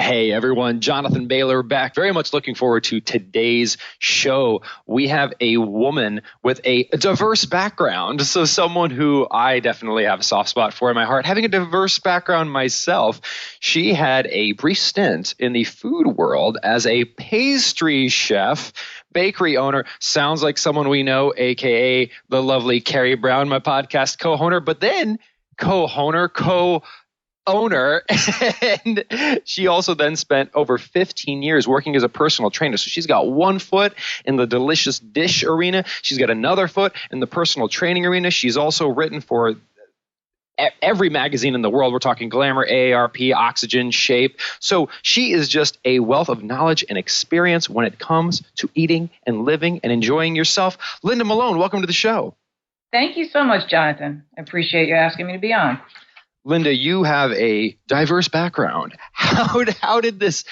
Hey everyone, Jonathan Bailor back. Very much looking forward to today's show. We have a woman with a diverse background. So someone who I definitely have a soft spot for in my heart. Having a diverse background myself, she had a brief stint in the food world as a pastry chef, bakery owner. Sounds like someone we know, aka the lovely Carrie Brown, my podcast co-owner, but then co-owner, and she also then spent over 15 years working as a personal trainer. So she's got one foot in the delicious dish arena. She's got another foot in the personal training arena. She's also written for every magazine in the world. We're talking Glamour, AARP, Oxygen, Shape. So she is just a wealth of knowledge and experience when it comes to eating and living and enjoying yourself. Linda Malone, welcome to the show. Thank you so much, Jonathan. I appreciate you asking me to be on. Linda, you have a diverse background. How did this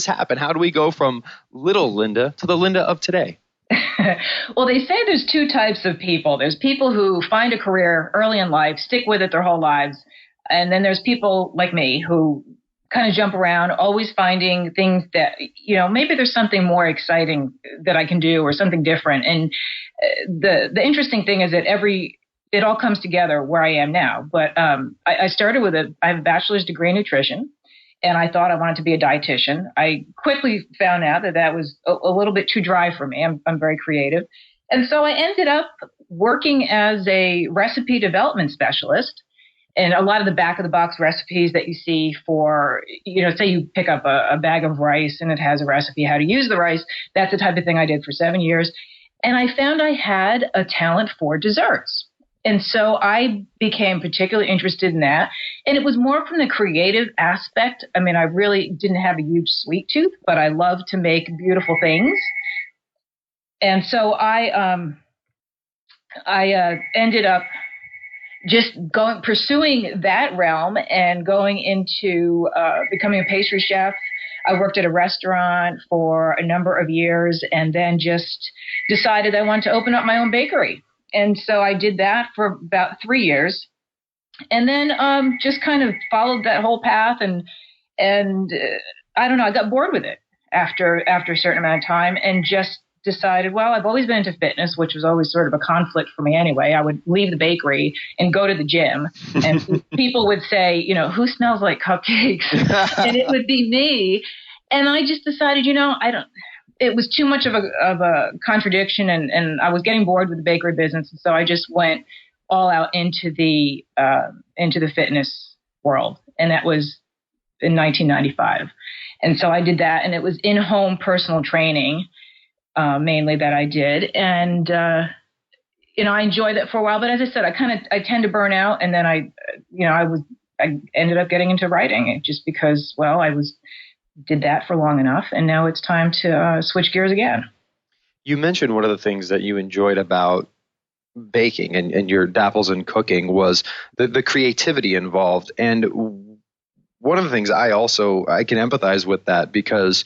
happen? How do we go from little Linda to the Linda of today? Well, they say there's two types of people. There's people who find a career early in life, stick with it their whole lives. And then there's people like me who kind of jump around, always finding things that, maybe there's something more exciting that I can do or something different. And the interesting thing is that it all comes together where I am now. But I started with I have a bachelor's degree in nutrition, and I thought I wanted to be a dietitian. I quickly found out that was a little bit too dry for me. I'm very creative. And so I ended up working as a recipe development specialist. And a lot of the back of the box recipes that you see for, say you pick up a bag of rice and it has a recipe how to use the rice. That's the type of thing I did for 7 years. And I found I had a talent for desserts. And so I became particularly interested in that. And it was more from the creative aspect. I mean, I really didn't have a huge sweet tooth, but I love to make beautiful things. And so I ended up just pursuing that realm and going into becoming a pastry chef. I worked at a restaurant for a number of years and then just decided I wanted to open up my own bakery. And so I did that for about 3 years, and then just kind of followed that whole path. And I don't know, I got bored with it after a certain amount of time, and just decided, well, I've always been into fitness, which was always sort of a conflict for me anyway. I would leave the bakery and go to the gym, and people would say, who smells like cupcakes? And it would be me. And I just decided, it was too much of a contradiction, and I was getting bored with the bakery business. And so I just went all out into the fitness world. And that was in 1995. And so I did that, and it was in-home personal training, mainly that I did. And, I enjoyed that for a while, but as I said, I tend to burn out. And then I ended up getting into writing just because, well, did that for long enough, and now it's time to switch gears again. You mentioned one of the things that you enjoyed about baking and your dapples in cooking was the creativity involved. And one of the things I can empathize with that, because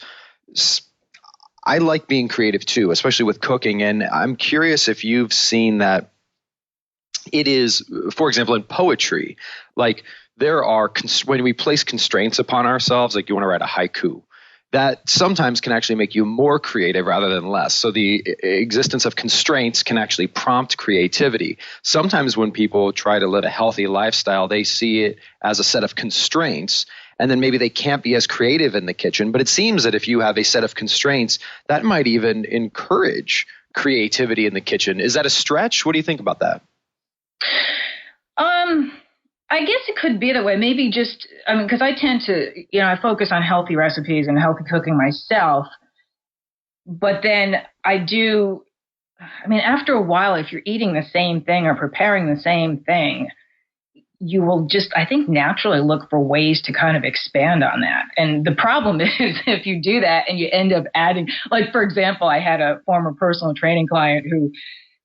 I like being creative too, especially with cooking. And I'm curious if you've seen that it is, for example, in poetry, like there are, when we place constraints upon ourselves, like you want to write a haiku, that sometimes can actually make you more creative rather than less. So the existence of constraints can actually prompt creativity. Sometimes when people try to live a healthy lifestyle, they see it as a set of constraints, and then maybe they can't be as creative in the kitchen. But it seems that if you have a set of constraints, that might even encourage creativity in the kitchen. Is that a stretch? What do you think about that? I guess it could be that way. Maybe just, because I tend to, I focus on healthy recipes and healthy cooking myself. But then after a while, if you're eating the same thing or preparing the same thing, you will just, I think, naturally look for ways to kind of expand on that. And the problem is if you do that and you end up adding, like, for example, I had a former personal training client who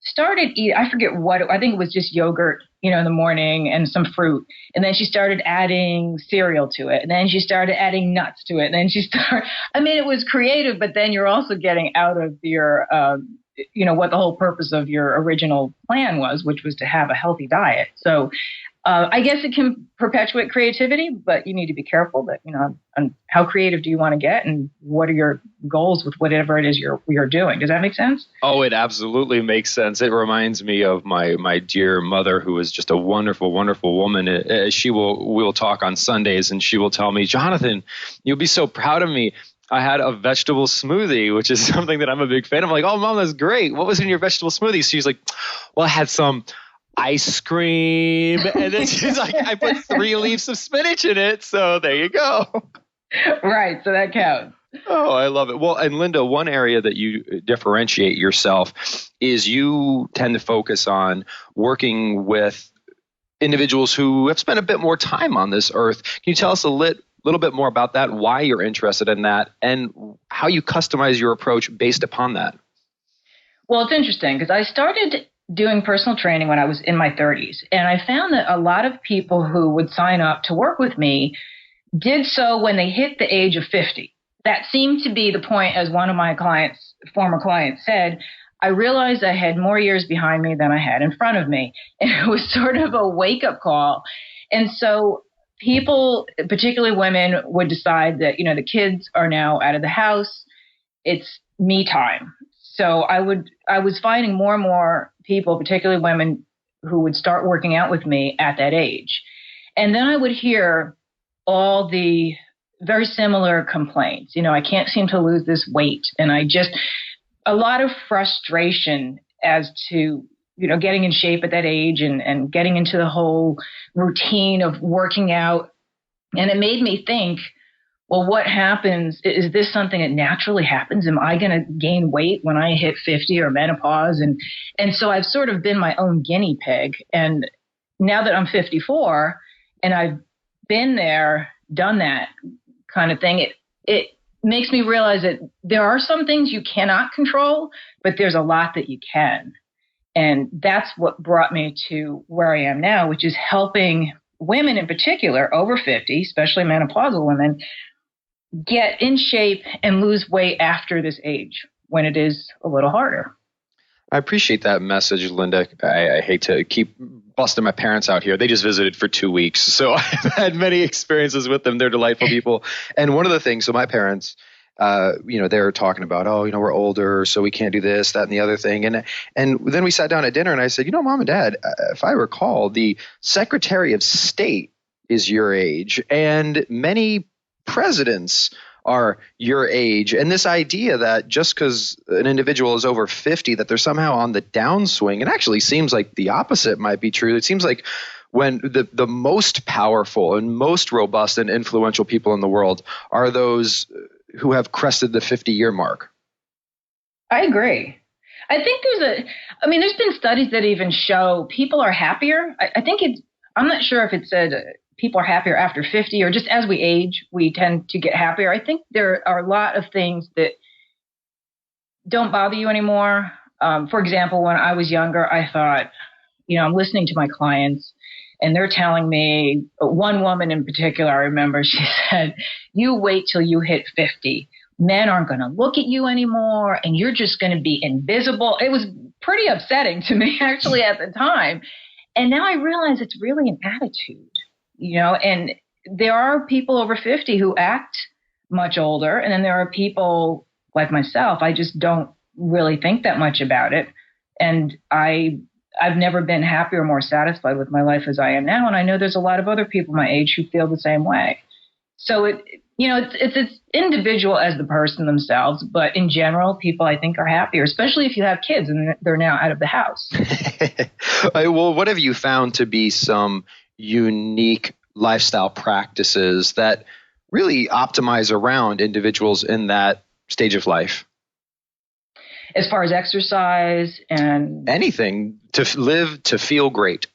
started eating, I forget what, I think it was just yogurt, in the morning and some fruit. And then she started adding cereal to it. And then she started adding nuts to it. And then it was creative, but then you're also getting out of your, what the whole purpose of your original plan was, which was to have a healthy diet. So I guess it can perpetuate creativity, but you need to be careful that, on how creative do you want to get and what are your goals with whatever it is you're doing. Does that make sense? Oh, it absolutely makes sense. It reminds me of my dear mother, who is just a wonderful, wonderful woman. We will talk on Sundays, and she will tell me, Jonathan, you'll be so proud of me. I had a vegetable smoothie, which is something that I'm a big fan of. I'm like, oh, Mom, that's great. What was in your vegetable smoothie? She's like, well, I had some ice cream. And then she's like, I put 3 leaves of spinach in it. So there you go. Right. So that counts. Oh, I love it. Well, and Linda, one area that you differentiate yourself is you tend to focus on working with individuals who have spent a bit more time on this earth. Can you tell us a little bit more about that, why you're interested in that, and how you customize your approach based upon that? Well, it's interesting because I started doing personal training when I was in my 30s, and I found that a lot of people who would sign up to work with me did so when they hit the age of 50. That seemed to be the point, as one of my former clients said. I realized I had more years behind me than I had in front of me, and it was sort of a wake-up call. And so people, particularly women, would decide that, the kids are now out of the house. It's me time. So I was finding more and more people, particularly women, who would start working out with me at that age. And then I would hear all the very similar complaints. I can't seem to lose this weight. And a lot of frustration as to, getting in shape at that age and getting into the whole routine of working out. And it made me think, well, what happens? Is this something that naturally happens? Am I going to gain weight when I hit 50 or menopause? And so I've sort of been my own guinea pig. And now that I'm 54 and I've been there, done that kind of thing, it makes me realize that there are some things you cannot control, but there's a lot that you can. And that's what brought me to where I am now, which is helping women in particular over 50, especially menopausal women, get in shape and lose weight after this age when it is a little harder. I appreciate that message, Linda. I hate to keep busting my parents out here. They just visited for 2 weeks. So I've had many experiences with them. They're delightful people. And one of the things, so my parents, they're talking about, we're older, so we can't do this, that, and the other thing. And then we sat down at dinner and I said, Mom and Dad, if I recall, the Secretary of State is your age and many presidents are your age. And this idea that just because an individual is over 50, that they're somehow on the downswing, it actually seems like the opposite might be true. It seems like when the most powerful and most robust and influential people in the world are those who have crested the 50-year mark. I agree. I think there's been studies that even show people are happier. I'm not sure if it said people are happier after 50 or just as we age, we tend to get happier. I think there are a lot of things that don't bother you anymore. For example, when I was younger, I thought, I'm listening to my clients and they're telling me, one woman in particular, I remember, she said, you wait till you hit 50. Men aren't going to look at you anymore and you're just going to be invisible. It was pretty upsetting to me actually at the time. And now I realize it's really an attitude. And there are people over 50 who act much older. And then there are people like myself. I just don't really think that much about it. And I've never been happier or more satisfied with my life as I am now. And I know there's a lot of other people my age who feel the same way. So it's individual as the person themselves. But in general, people I think are happier, especially if you have kids and they're now out of the house. Well, what have you found to be some unique lifestyle practices that really optimize around individuals in that stage of life? As far as exercise and anything to live, to feel great.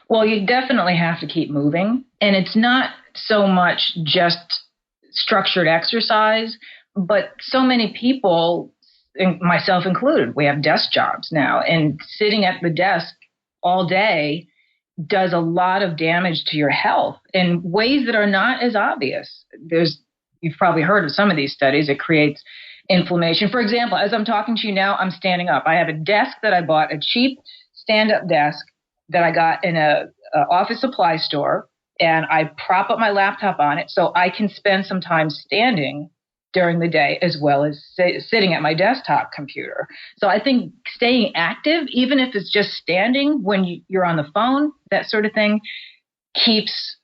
Well, you definitely have to keep moving. And it's not so much just structured exercise, but so many people, myself included, we have desk jobs now, and sitting at the desk all day does a lot of damage to your health in ways that are not as obvious. You've probably heard of some of these studies. It creates inflammation. For example, as I'm talking to you now, I'm standing up. I have a desk that I bought, a cheap stand-up desk that I got in a office supply store, and I prop up my laptop on it so I can spend some time standing during the day as well as sitting at my desktop computer. So I think staying active, even if it's just standing when you're on the phone, that sort of thing, keeps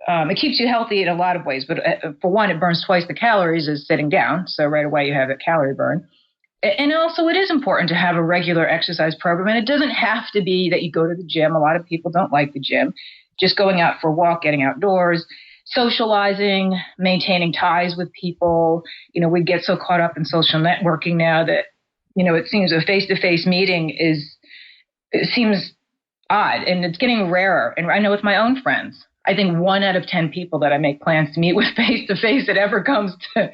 you healthy in a lot of ways. But for one, it burns twice the calories as sitting down. So right away you have a calorie burn. And also it is important to have a regular exercise program. And it doesn't have to be that you go to the gym. A lot of people don't like the gym. Just going out for a walk, getting outdoors, socializing, maintaining ties with people. We get so caught up in social networking now that, it seems a face-to-face meeting seems odd, and it's getting rarer. And I know with my own friends, I think 1 out of 10 people that I make plans to meet with face-to-face that ever comes to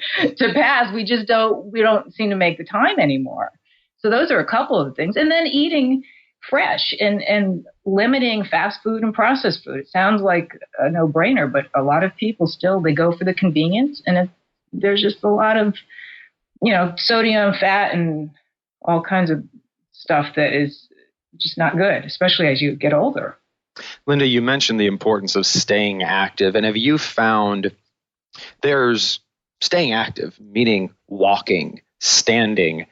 pass, we don't seem to make the time anymore. So those are a couple of things. And then eating fresh and limiting fast food and processed food. It sounds like a no-brainer, but a lot of people still, they go for the convenience, and there's just a lot of, sodium, fat, and all kinds of stuff that is just not good, especially as you get older. Linda, you mentioned the importance of staying active, and have you found there's staying active, meaning walking, standing,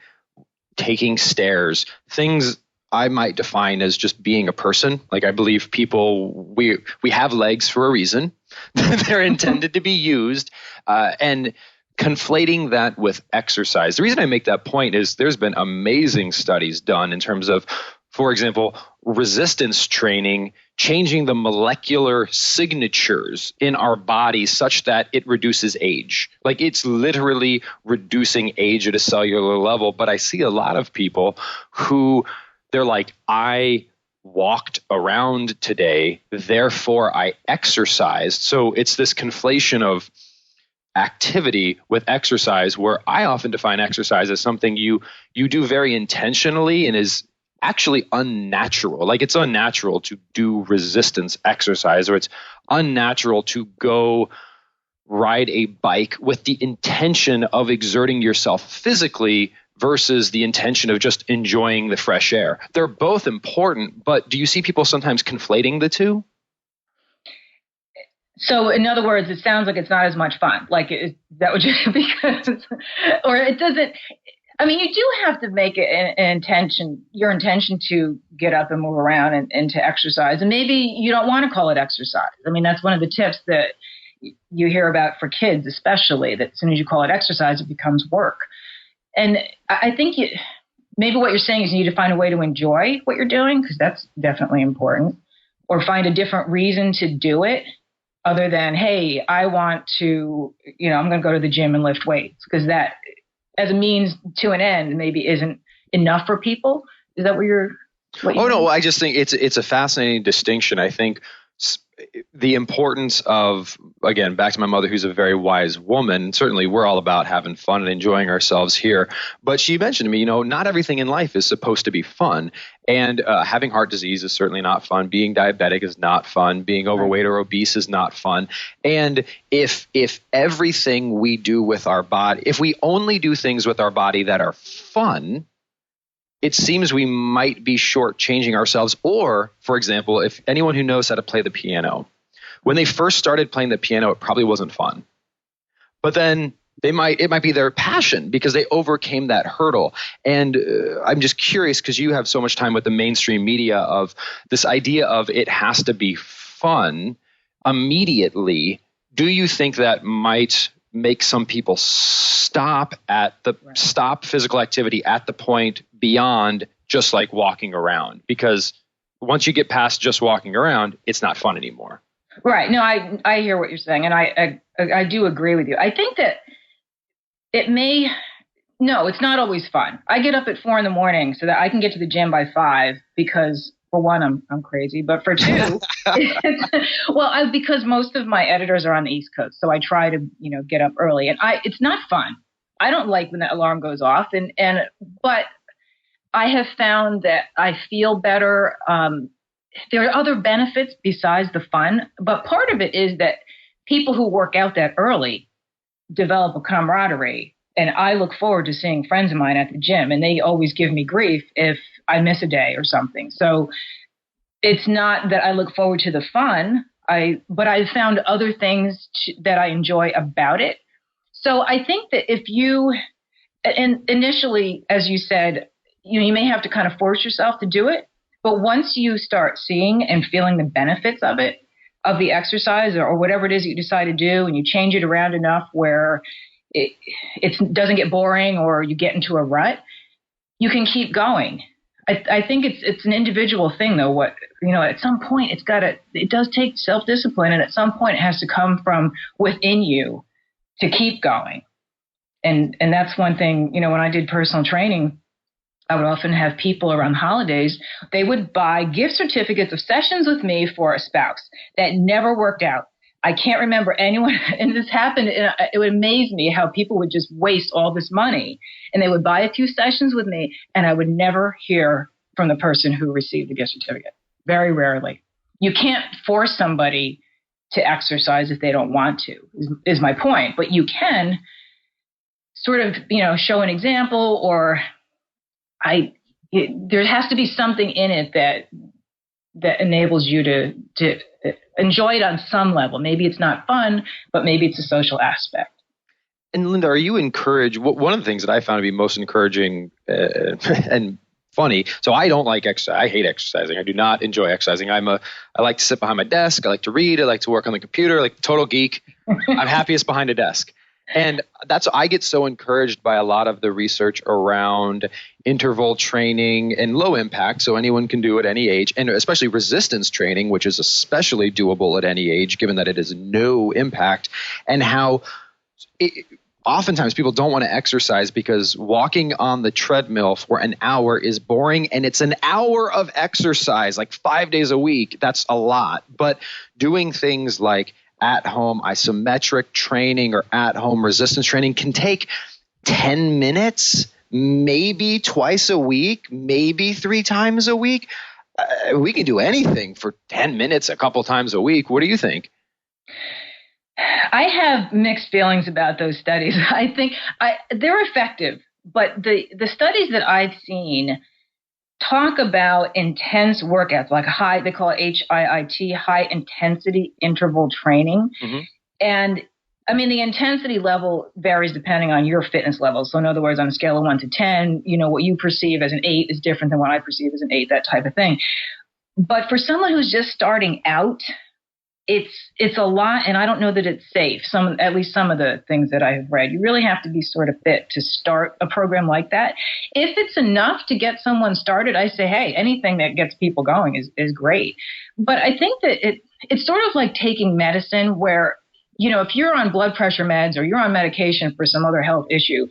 taking stairs, things I might define as just being a person. Like I believe people, we have legs for a reason. They're intended to be used. And conflating that with exercise. The reason I make that point is there's been amazing studies done in terms of, for example, resistance training, changing the molecular signatures in our body such that it reduces age. Like it's literally reducing age at a cellular level. But I see a lot of people who they're like, I walked around today, therefore I exercised. So it's this conflation of activity with exercise, where I often define exercise as something you do very intentionally and is actually unnatural. Like it's unnatural to do resistance exercise, or it's unnatural to go ride a bike with the intention of exerting yourself physically versus the intention of just enjoying the fresh air. They're both important, but do you see people sometimes conflating the two? So in other words, it sounds like it's not as much fun. Like that would just because, or it doesn't. I mean, you do have to make it your intention to get up and move around and to exercise. And maybe you don't want to call it exercise. I mean, that's one of the tips that you hear about for kids, especially, that as soon as you call it exercise, it becomes work. And I think maybe what you're saying is you need to find a way to enjoy what you're doing, because that's definitely important, or find a different reason to do it other than, hey, I want to, I'm going to go to the gym and lift weights, because that as a means to an end maybe isn't enough for people. Is that what you no, I just think it's a fascinating distinction. I think the importance of, again, back to my mother, who's a very wise woman. Certainly we're all about having fun and enjoying ourselves here. But she mentioned to me, not everything in life is supposed to be fun. And having heart disease is certainly not fun. Being diabetic is not fun. Being overweight or obese is not fun. And if everything we do with our body, if we only do things with our body that are fun, it seems we might be shortchanging ourselves. Or, for example, if anyone who knows how to play the piano, when they first started playing the piano, it probably wasn't fun. But then it might be their passion because they overcame that hurdle. And I'm just curious, because you have so much time with the mainstream media, of this idea of it has to be fun immediately. Do you think that might make some people stop physical activity at the point beyond just like walking around? Because once you get past just walking around, it's not fun anymore. Right. No, I hear what you're saying, and I do agree with you. I think that it's not always fun. I get up at 4 a.m. so that I can get to the gym by 5 because, for one, I'm crazy, but for two, because most of my editors are on the East Coast, so I try to get up early, and it's not fun. I don't like when the alarm goes off, but I have found that I feel better. There are other benefits besides the fun, but part of it is that people who work out that early develop a camaraderie And I look forward to seeing friends of mine at the gym, and they always give me grief if I miss a day or something. So it's not that I look forward to the fun, but I've found other things that I enjoy about it. So I think that if you, and initially, as you said, you may have to kind of force yourself to do it. But once you start seeing and feeling the benefits of it, of the exercise or whatever it is that you decide to do, and you change it around enough where it doesn't get boring or you get into a rut, you can keep going. I think it's an individual thing, though. At some point it does take self-discipline, and at some point it has to come from within you to keep going. And that's one thing, when I did personal training, I would often have people around holidays, they would buy gift certificates of sessions with me for a spouse that never worked out. I can't remember anyone, and this happened, and it would amaze me how people would just waste all this money. And they would buy a few sessions with me, and I would never hear from the person who received the gift certificate. Very rarely. You can't force somebody to exercise if they don't want to, is my point. But you can sort of, show an example, or there has to be something in it that enables you to enjoy it on some level. Maybe it's not fun, but maybe it's a social aspect. And Linda, are you encouraged? One of the things that I found to be most encouraging and funny. So I don't like exercise. I hate exercising. I do not enjoy exercising. I like to sit behind my desk. I like to read. I like to work on the computer. Like total geek. I'm happiest behind a desk. And I get so encouraged by a lot of the research around interval training and low impact, so anyone can do at any age, and especially resistance training, which is especially doable at any age, given that it is no impact, and how oftentimes people don't want to exercise because walking on the treadmill for an hour is boring, and it's an hour of exercise, like 5 days a week. That's a lot. But doing things like at-home isometric training or at-home resistance training can take 10 minutes, maybe twice a week, maybe 3 times a week. We can do anything for 10 minutes a couple times a week. What do you think? I have mixed feelings about those studies. I think they're effective, but the studies that I've seen talk about intense workouts, like they call it HIIT, high intensity interval training. Mm-hmm. And I mean, the intensity level varies depending on your fitness level. So in other words, on a scale of 1 to 10, what you perceive as an 8 is different than what I perceive as an 8, that type of thing. But for someone who's just starting out, it's a lot, and I don't know that it's safe. At least some of the things that I have read, you really have to be sort of fit to start a program like that. If it's enough to get someone started, I say, hey, anything that gets people going is great. But I think that it's sort of like taking medicine where, if you're on blood pressure meds or you're on medication for some other health issue,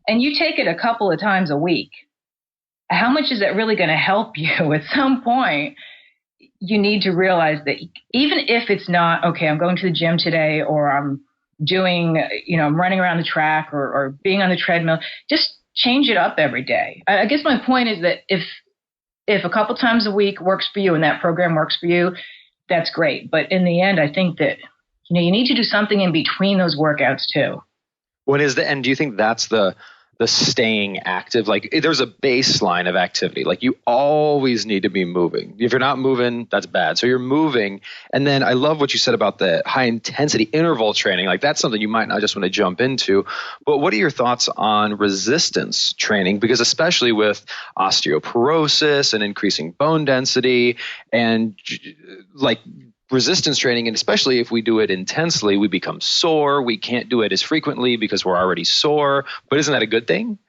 and you take it a couple of times a week, how much is that really going to help you? At some point, you need to realize that even if it's not, okay, I'm going to the gym today, or I'm doing, I'm running around the track or being on the treadmill, just change it up every day. I guess my point is that if a couple times a week works for you and that program works for you, that's great. But in the end, I think that, you need to do something in between those workouts too. And do you think that's the staying active? Like there's a baseline of activity. Like you always need to be moving. If you're not moving, that's bad. So you're moving. And then I love what you said about the high intensity interval training. Like that's something you might not just want to jump into. But what are your thoughts on resistance training? Because especially with osteoporosis and increasing bone density and like resistance training, and especially if we do it intensely, we become sore. We can't do it as frequently because we're already sore. But isn't that a good thing?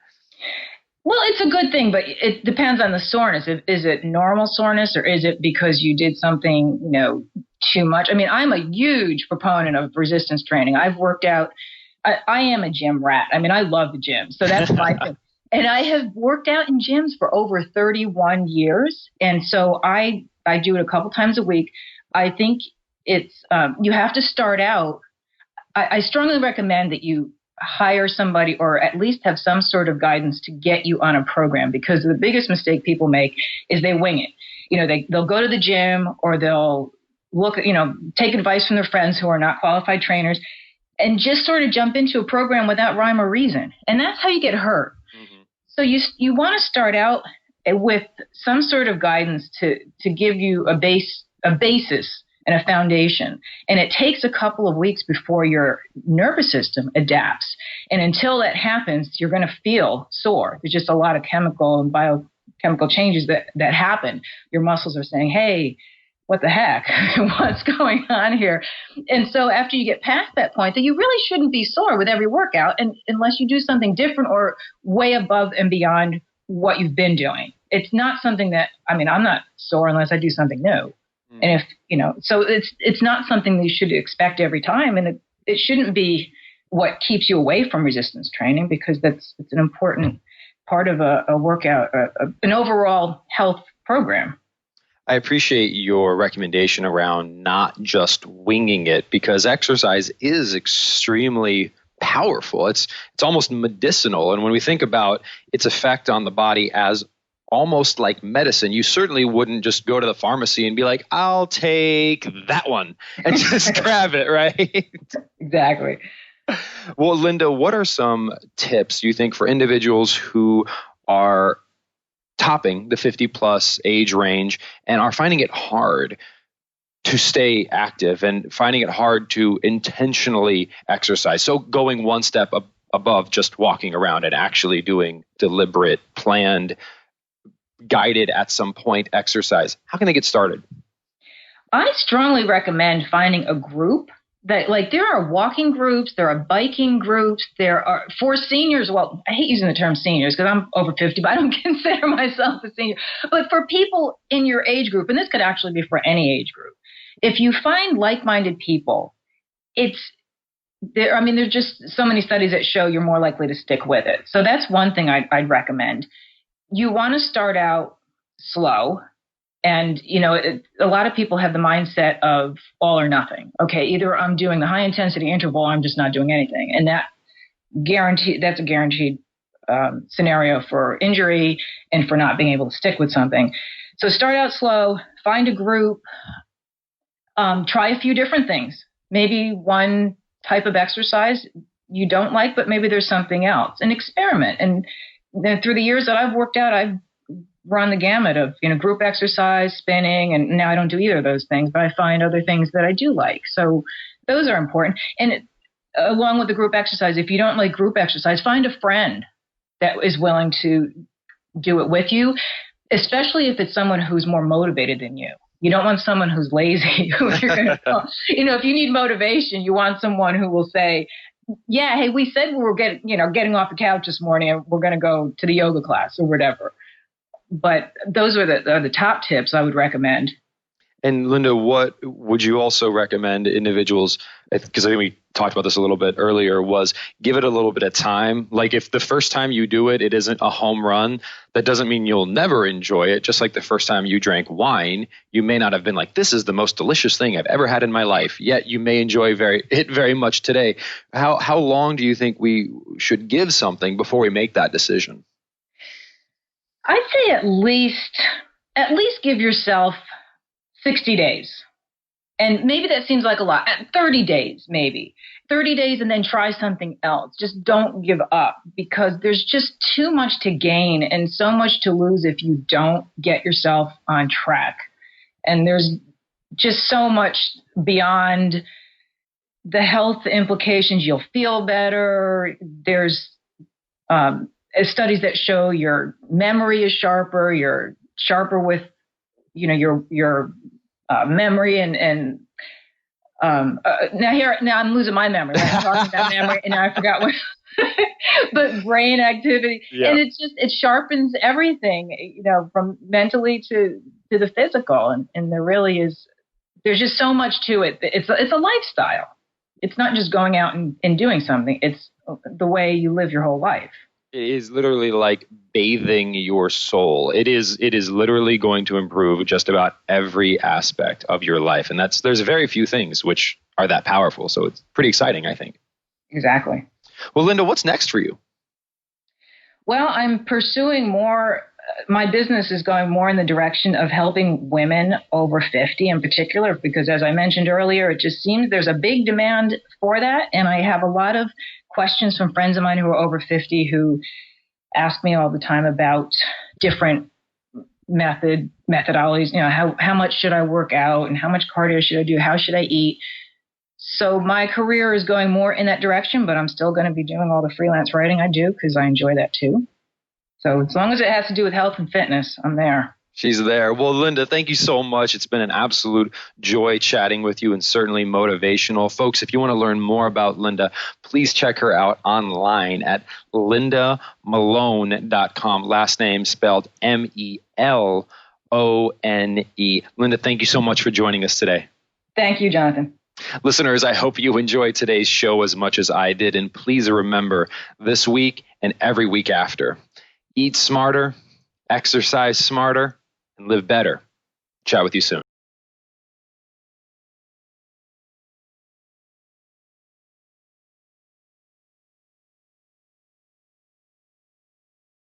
Well, it's a good thing, but it depends on the soreness. Is it normal soreness, or is it because you did something, too much? I mean, I'm a huge proponent of resistance training. I've worked out. I am a gym rat. I mean, I love the gym. So that's my thing. And I have worked out in gyms for over 31 years. And so I do it a couple times a week. I think it's you have to start out. I strongly recommend that you hire somebody or at least have some sort of guidance to get you on a program, because the biggest mistake people make is they wing it. They'll go to the gym or they'll take advice from their friends who are not qualified trainers, and just sort of jump into a program without rhyme or reason. And that's how you get hurt. Mm-hmm. So you want to start out with some sort of guidance to give you a basis and a foundation. And it takes a couple of weeks before your nervous system adapts. And until that happens, you're going to feel sore. There's just a lot of chemical and biochemical changes that happen. Your muscles are saying, hey, what the heck? What's going on here? And so after you get past that point, that you really shouldn't be sore with every workout, and unless you do something different or way above and beyond what you've been doing. It's not something that, I'm not sore unless I do something new. Mm. And if, so it's not something that you should expect every time. And it shouldn't be what keeps you away from resistance training, because it's an important part of a workout, an overall health program. I appreciate your recommendation around not just winging it, because exercise is extremely powerful. It's almost medicinal. And when we think about its effect on the body as almost like medicine, you certainly wouldn't just go to the pharmacy and be like, I'll take that one and just grab it, right? Exactly. Well, Linda, what are some tips you think for individuals who are topping the 50 plus age range and are finding it hard to stay active and finding it hard to intentionally exercise? So going one step above just walking around and actually doing deliberate, planned, guided at some point exercise. How can they get started? I strongly recommend finding a group that, like, there are walking groups, there are biking groups, there are for seniors. Well, I hate using the term seniors because I'm over 50, but I don't consider myself a senior. But for people in your age group, and this could actually be for any age group, if you find like-minded people, there's just so many studies that show you're more likely to stick with it. So that's one thing I'd recommend. You want to start out slow. And, a lot of people have the mindset of all or nothing. Okay, either I'm doing the high intensity interval, or I'm just not doing anything. And that's a guaranteed scenario for injury and for not being able to stick with something. So start out slow, find a group, try a few different things. Maybe one type of exercise you don't like, but maybe there's something else, and experiment. And then through the years that I've worked out, I've run the gamut of, group exercise, spinning, and now I don't do either of those things, but I find other things that I do like. So those are important. And along with the group exercise, if you don't like group exercise, find a friend that is willing to do it with you, especially if it's someone who's more motivated than you. You don't want someone who's lazy. If you need motivation, you want someone who will say, yeah, hey, we said we were getting off the couch this morning and we're going to go to the yoga class or whatever. But those are the top tips I would recommend. And Linda, what would you also recommend individuals, because I think we talked about this a little bit earlier, was give it a little bit of time. Like if the first time you do it, it isn't a home run, that doesn't mean you'll never enjoy it. Just like the first time you drank wine, you may not have been like, this is the most delicious thing I've ever had in my life, yet you may enjoy it very much today. How long do you think we should give something before we make that decision? I'd say at least give yourself 60 days. And maybe that seems like a lot. 30 days, maybe. 30 days and then try something else. Just don't give up, because there's just too much to gain and so much to lose if you don't get yourself on track. And there's just so much beyond the health implications. You'll feel better. There's studies that show your memory is sharper. You're sharper with, your memory and now I'm losing my memory. I'm talking about memory and now I forgot what. But brain activity, yeah. And it sharpens everything, from mentally to the physical, and there's just so much to it. It's a lifestyle. It's not just going out and doing something. It's the way you live your whole life. It is literally like bathing your soul. It is literally going to improve just about every aspect of your life. And there's very few things which are that powerful. So it's pretty exciting, I think. Exactly. Well, Linda, what's next for you? Well, I'm pursuing more my business is going more in the direction of helping women over 50 in particular, because as I mentioned earlier, it just seems there's a big demand for that. And I have a lot of questions from friends of mine who are over 50 who ask me all the time about different methodologies, how much should I work out and how much cardio should I do? How should I eat? So my career is going more in that direction, but I'm still going to be doing all the freelance writing I do because I enjoy that too. So as long as it has to do with health and fitness, I'm there. She's there. Well, Linda, thank you so much. It's been an absolute joy chatting with you and certainly motivational. Folks, if you want to learn more about Linda, please check her out online at lindamalone.com. Last name spelled Melone. Linda, thank you so much for joining us today. Thank you, Jonathan. Listeners, I hope you enjoyed today's show as much as I did. And please remember, this week and every week after, eat smarter, exercise smarter, and live better. Chat with you soon.